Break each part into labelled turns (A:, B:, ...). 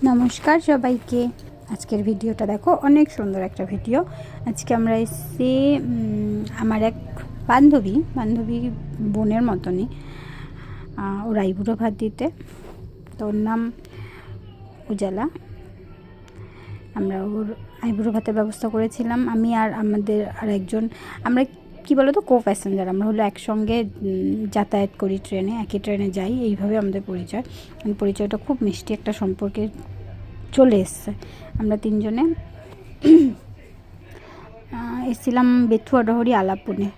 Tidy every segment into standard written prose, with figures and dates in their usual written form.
A: নমস্কার সবাইকে। আজকের ভিডিওটা দেখো, অনেক সুন্দর একটা ভিডিও। আজকে আমরা এসেছি আমার এক বান্ধবী বোনের মতনই, ওর আইবুড়ো ভাত দিতে। তো ওর নাম উজালা। আমরা ওর আইবুড়ো ভাতের ব্যবস্থা করেছিলাম, আমি আর আমাদের আর একজন। আমরা কী বলো তো, কো প্যাসেঞ্জার। আমরা হলো একসঙ্গে যাতায়াত করি, ট্রেনে, একই ট্রেনে যাই। এইভাবে আমাদের পরিচয়টা খুব মিষ্টি একটা সম্পর্কে চলে এসছে। আমরা তিনজনে এসেছিলাম বেথুয়া ডহরি আলাপুনে।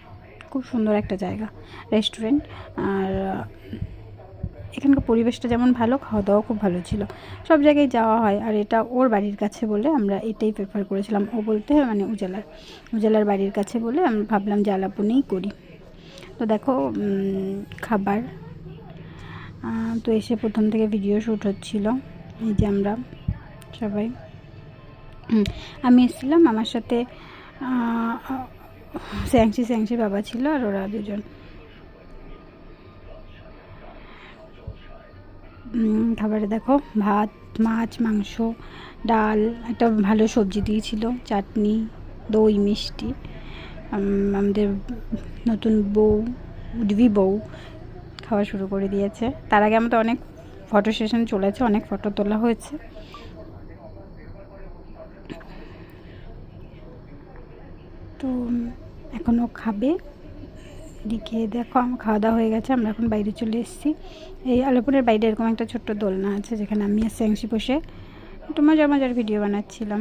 A: খুব সুন্দর একটা জায়গা, রেস্টুরেন্ট। আর এখানকার পরিবেশটা যেমন ভালো, খাওয়া দাওয়া খুব ভালো ছিল। সব জায়গায় যাওয়া হয়, আর এটা ওর বাড়ির কাছে বলে আমরা এটাই প্রেফার করেছিলাম। ও বলতে মানে উজালার বাড়ির কাছে বলে আমরা ভাবলাম যে আলাপুনেই করি। তো দেখো খাবার। তো এসে প্রথম থেকে ভিডিও শ্যুট হচ্ছিল। এই যে আমরা সবাই, আমি এসেছিলাম, আমার সাথে স্যাংসির বাবা ছিল, আর ওরা দুজন। খাবারে দেখো ভাত, মাছ, মাংস, ডাল, একটা ভালো সবজি দিয়েছিল, চাটনি, দই, মিষ্টি। আমাদের নতুন উডবি বউ খাওয়া শুরু করে দিয়েছে। তার আগে আমাদের অনেক ফটো সেশন চলেছে, অনেক ফটো তোলা হয়েছে। তো এখনও খাবে। এদিকে দেখো আমার খাওয়া দাওয়া হয়ে গেছে, আমরা এখন বাইরে চলে এসেছি। এই আলাপুরের বাইরে এরকম একটা ছোট্ট দোলনা আছে, যেখানে আমি আর স্যাংসি বসে একটু মজার ভিডিও বানাচ্ছিলাম।